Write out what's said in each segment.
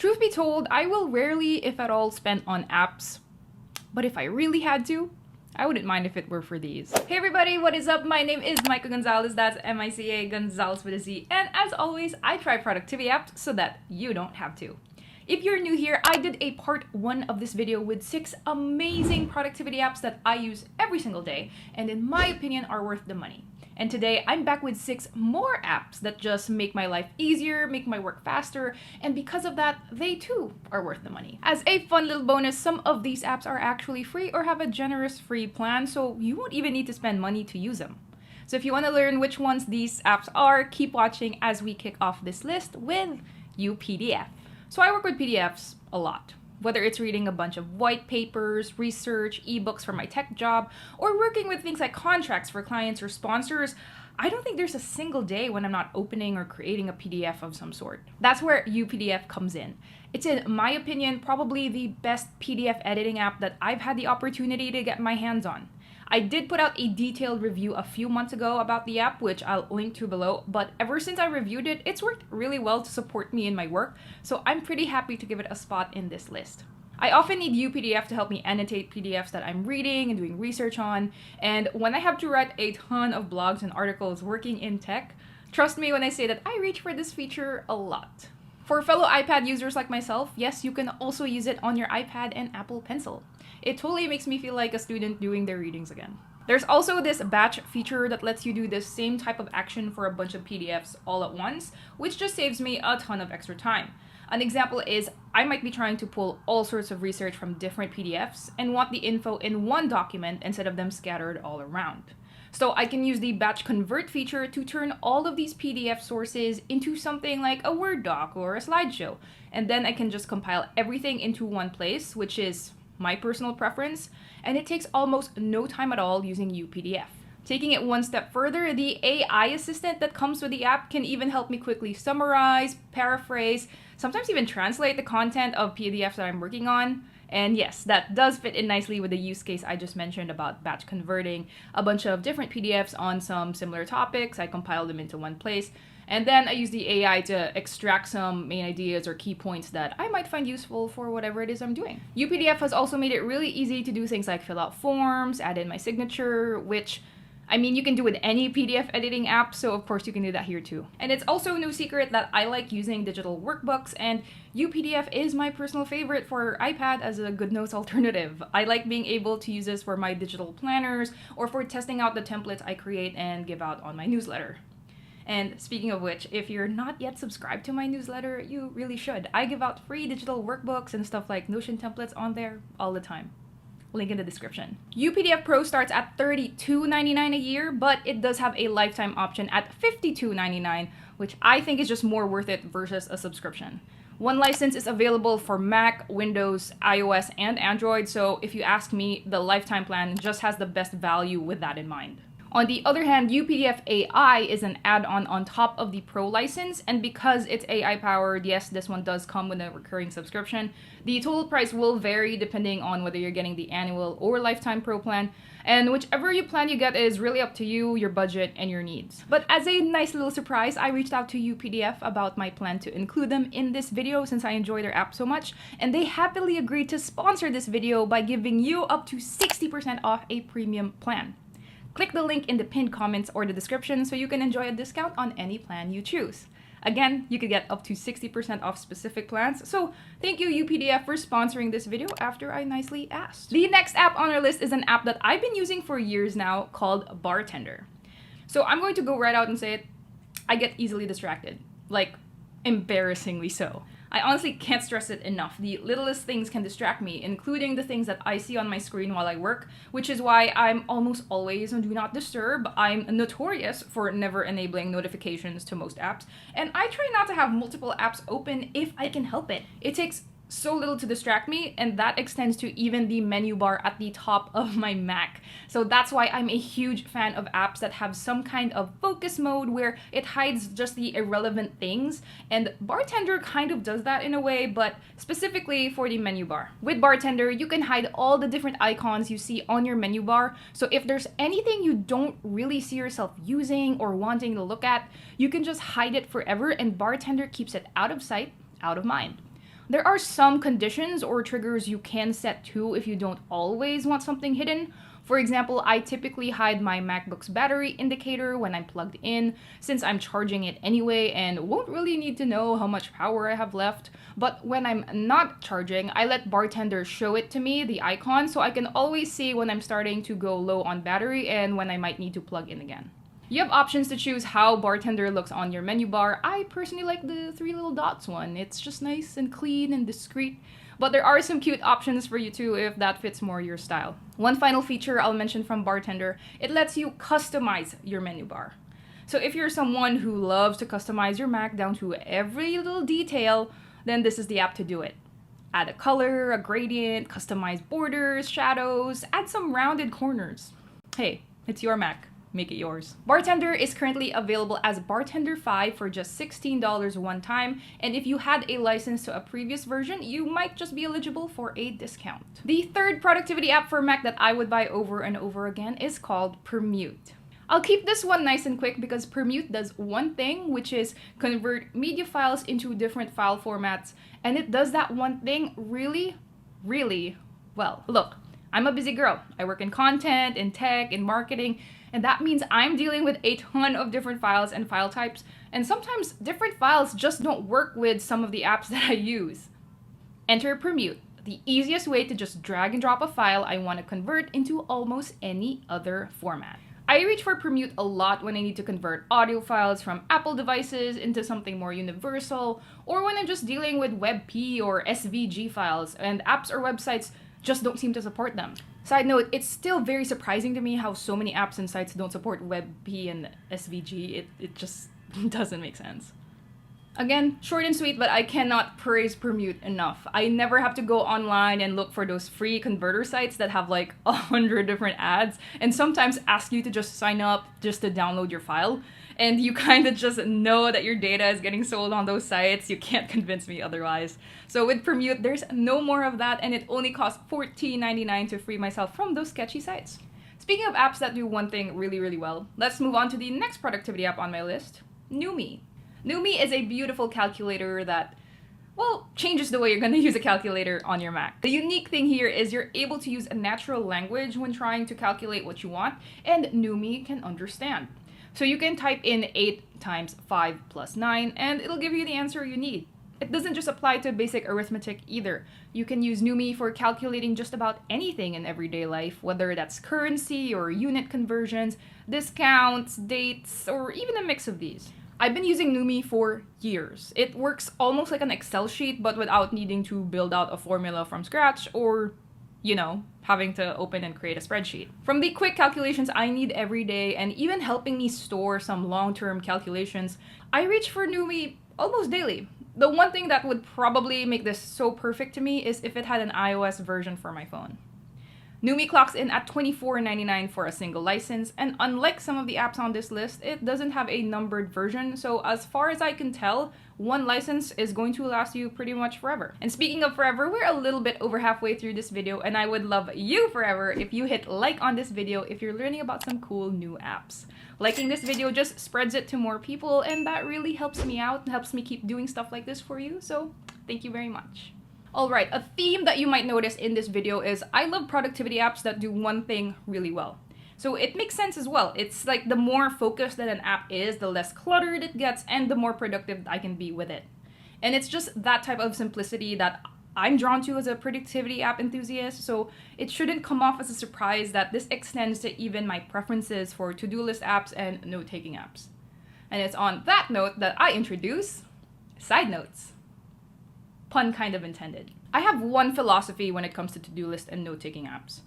Truth be told, I will rarely, if at all, spend on apps. But if I really had to, I wouldn't mind if it were for these. Hey everybody, what is up? My name is Mica Gonzalez, that's M-I-C-A, Gonzalez with a Z. And as always, I try productivity apps so that you don't have to. If you're new here, I did a part 1 of this video with 6 amazing productivity apps that I use every single day, and in my opinion are worth the money. And today, I'm back with 6 more apps that just make my life easier, make my work faster, and because of that, they too are worth the money. As a fun little bonus, some of these apps are actually free or have a generous free plan, so you won't even need to spend money to use them. So if you want to learn which ones these apps are, keep watching as we kick off this list with UpPDF. So I work with PDFs a lot. Whether it's reading a bunch of white papers, research, ebooks for my tech job, or working with things like contracts for clients or sponsors, I don't think there's a single day when I'm not opening or creating a PDF of some sort. That's where UpPDF comes in. It's, in my opinion, probably the best PDF editing app that I've had the opportunity to get my hands on. I did put out a detailed review a few months ago about the app, which I'll link to below, but ever since I reviewed it, it's worked really well to support me in my work, so I'm pretty happy to give it a spot in this list. I often need UpPDF to help me annotate PDFs that I'm reading and doing research on, and when I have to write a ton of blogs and articles working in tech, trust me when I say that I reach for this feature a lot. For fellow iPad users like myself, yes, you can also use it on your iPad and Apple Pencil. It totally makes me feel like a student doing their readings again. There's also this batch feature that lets you do the same type of action for a bunch of PDFs all at once, which just saves me a ton of extra time. An example is I might be trying to pull all sorts of research from different PDFs and want the info in one document instead of them scattered all around. So I can use the batch convert feature to turn all of these PDF sources into something like a Word doc or a slideshow, and then I can just compile everything into one place, which is my personal preference, and it takes almost no time at all using UpPDF. Taking it one step further, the AI assistant that comes with the app can even help me quickly summarize, paraphrase, sometimes even translate the content of PDFs that I'm working on. And yes, that does fit in nicely with the use case I just mentioned about batch converting a bunch of different PDFs on some similar topics. I compile them into one place, and then I use the AI to extract some main ideas or key points that I might find useful for whatever it is I'm doing. UpPDF has also made it really easy to do things like fill out forms, add in my signature, which I mean, you can do with any PDF editing app, so of course you can do that here too. And it's also no secret that I like using digital workbooks, and UpPDF is my personal favorite for iPad as a good notes alternative. I like being able to use this for my digital planners or for testing out the templates I create and give out on my newsletter. And speaking of which, if you're not yet subscribed to my newsletter, you really should. I give out free digital workbooks and stuff like Notion templates on there all the time. Link in the description. UpPDF Pro starts at $32.99 a year, but it does have a lifetime option at $52.99, which I think is just more worth it versus a subscription. One license is available for Mac, Windows, iOS, and Android, so if you ask me, the lifetime plan just has the best value with that in mind. On the other hand, UpPDF AI is an add-on on top of the Pro license, and because it's AI powered, yes, this one does come with a recurring subscription. The total price will vary depending on whether you're getting the annual or lifetime Pro plan, and whichever plan you get is really up to you, your budget, and your needs. But as a nice little surprise, I reached out to UpPDF about my plan to include them in this video since I enjoy their app so much, and they happily agreed to sponsor this video by giving you up to 60% off a premium plan. Click the link in the pinned comments or the description so you can enjoy a discount on any plan you choose. Again, you could get up to 60% off specific plans, so thank you UpPDF for sponsoring this video after I nicely asked. The next app on our list is an app that I've been using for years now called Bartender. So I'm going to go right out and say it, I get easily distracted, like embarrassingly so. I honestly can't stress it enough. The littlest things can distract me, including the things that I see on my screen while I work, which is why I'm almost always on Do Not Disturb. I'm notorious for never enabling notifications to most apps, and I try not to have multiple apps open if I can help it. It takes so little to distract me, and that extends to even the menu bar at the top of my Mac. So that's why I'm a huge fan of apps that have some kind of focus mode where it hides just the irrelevant things, and Bartender kind of does that in a way, but specifically for the menu bar. With Bartender, you can hide all the different icons you see on your menu bar, so if there's anything you don't really see yourself using or wanting to look at, you can just hide it forever, and Bartender keeps it out of sight, out of mind. There are some conditions or triggers you can set too if you don't always want something hidden. For example, I typically hide my MacBook's battery indicator when I'm plugged in, since I'm charging it anyway and won't really need to know how much power I have left. But when I'm not charging, I let Bartender show it to me, the icon, so I can always see when I'm starting to go low on battery and when I might need to plug in again. You have options to choose how Bartender looks on your menu bar. I personally like the 3 little dots one. It's just nice and clean and discreet. But there are some cute options for you too if that fits more your style. One final feature I'll mention from Bartender, it lets you customize your menu bar. So if you're someone who loves to customize your Mac down to every little detail, then this is the app to do it. Add a color, a gradient, customize borders, shadows, add some rounded corners. Hey, it's your Mac. Make it yours. Bartender is currently available as Bartender 5 for just $16 one time, and if you had a license to a previous version, you might just be eligible for a discount. The third productivity app for Mac that I would buy over and over again is called Permute. I'll keep this one nice and quick because Permute does one thing, which is convert media files into different file formats, and it does that one thing really, really well. Look, I'm a busy girl. I work in content, in tech, in marketing, and that means I'm dealing with a ton of different files and file types, and sometimes different files just don't work with some of the apps that I use. Enter Permute, the easiest way to just drag and drop a file I want to convert into almost any other format. I reach for Permute a lot when I need to convert audio files from Apple devices into something more universal, or when I'm just dealing with WebP or SVG files, and apps or websites just don't seem to support them. Side note, it's still very surprising to me how so many apps and sites don't support WebP and SVG. It just doesn't make sense. Again, short and sweet, but I cannot praise Permute enough. I never have to go online and look for those free converter sites that have like 100 different ads and sometimes ask you to just sign up just to download your file. And you kind of just know that your data is getting sold on those sites. You can't convince me otherwise. So with Permute, there's no more of that, and it only costs $14.99 to free myself from those sketchy sites. Speaking of apps that do one thing really, really well, let's move on to the next productivity app on my list, Numei. Numei is a beautiful calculator that, well, changes the way you're going to use a calculator on your Mac. The unique thing here is you're able to use a natural language when trying to calculate what you want, and Numei can understand. So you can type in 8 times 5 plus 9, and it'll give you the answer you need. It doesn't just apply to basic arithmetic either. You can use Numei for calculating just about anything in everyday life, whether that's currency or unit conversions, discounts, dates, or even a mix of these. I've been using Numei for years. It works almost like an Excel sheet, but without needing to build out a formula from scratch or, you know, having to open and create a spreadsheet. From the quick calculations I need every day and even helping me store some long-term calculations, I reach for Numei almost daily. The one thing that would probably make this so perfect to me is if it had an iOS version for my phone. Numei clocks in at $24.99 for a single license, and unlike some of the apps on this list, it doesn't have a numbered version, so as far as I can tell, one license is going to last you pretty much forever. And speaking of forever, we're a little bit over halfway through this video, and I would love you forever if you hit like on this video if you're learning about some cool new apps. Liking this video just spreads it to more people, and that really helps me out and helps me keep doing stuff like this for you, so thank you very much. Alright, a theme that you might notice in this video is I love productivity apps that do one thing really well. So it makes sense as well. It's like the more focused that an app is, the less cluttered it gets, and the more productive I can be with it. And it's just that type of simplicity that I'm drawn to as a productivity app enthusiast, so it shouldn't come off as a surprise that this extends to even my preferences for to-do list apps and note-taking apps. And it's on that note that I introduce side notes. Pun kind of intended. I have one philosophy when it comes to to-do list and note-taking apps.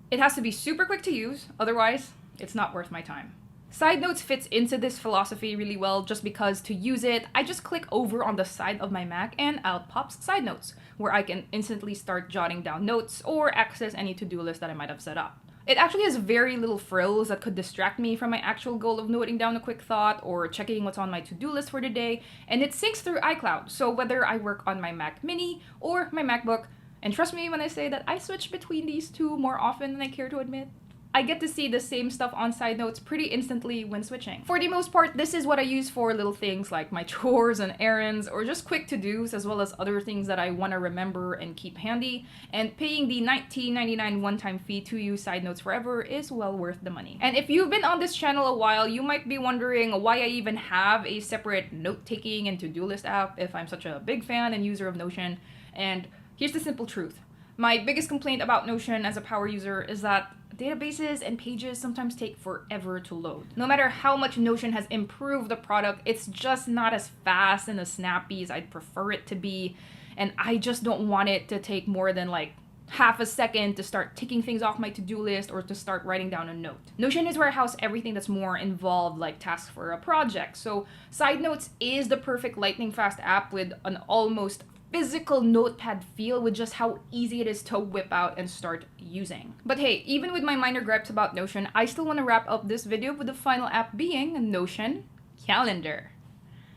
It has to be super quick to use, otherwise it's not worth my time. Side notes fits into this philosophy really well just because to use it, I just click over on the side of my Mac and out pops side notes, where I can instantly start jotting down notes or access any to-do list that I might have set up. It actually has very little frills that could distract me from my actual goal of noting down a quick thought or checking what's on my to-do list for the day, and it syncs through iCloud, so whether I work on my Mac Mini or my MacBook, and trust me when I say that I switch between these two more often than I care to admit, I get to see the same stuff on side notes pretty instantly when switching. For the most part, this is what I use for little things like my chores and errands, or just quick to-dos, as well as other things that I want to remember and keep handy. And paying the $19.99 one-time fee to use side notes forever is well worth the money. And if you've been on this channel a while, you might be wondering why I even have a separate note-taking and to-do list app if I'm such a big fan and user of Notion. And here's the simple truth. My biggest complaint about Notion as a power user is that databases and pages sometimes take forever to load. No matter how much Notion has improved the product, it's just not as fast and as snappy as I'd prefer it to be, and I just don't want it to take more than like half a second to start ticking things off my to-do list or to start writing down a note. Notion is where I house everything that's more involved, like tasks for a project, so Side Notes is the perfect lightning-fast app with an almost physical notepad feel with just how easy it is to whip out and start using. But hey, even with my minor gripes about Notion, I still want to wrap up this video with the final app being Notion Calendar.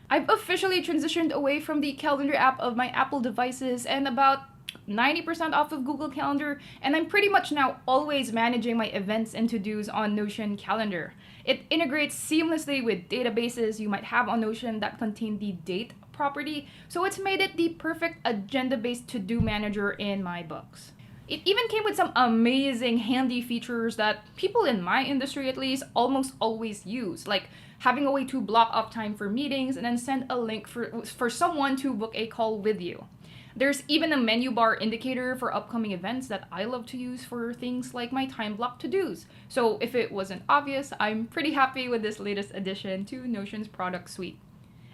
I've officially transitioned away from the calendar app of my Apple devices and about 90% off of Google Calendar, and I'm pretty much now always managing my events and to-dos on Notion Calendar. It integrates seamlessly with databases you might have on Notion that contain the date property, so it's made it the perfect agenda-based to-do manager in my books. It even came with some amazing handy features that people in my industry at least almost always use, like having a way to block off time for meetings and then send a link for someone to book a call with you. There's even a menu bar indicator for upcoming events that I love to use for things like my time block to-dos. So if it wasn't obvious, I'm pretty happy with this latest addition to Notion's product suite.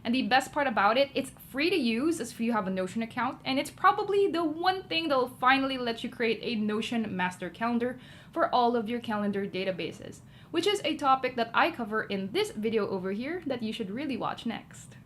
And the best part about it, it's free to use if you have a Notion account, and it's probably the one thing that'll finally let you create a Notion master calendar for all of your calendar databases, which is a topic that I cover in this video over here that you should really watch next.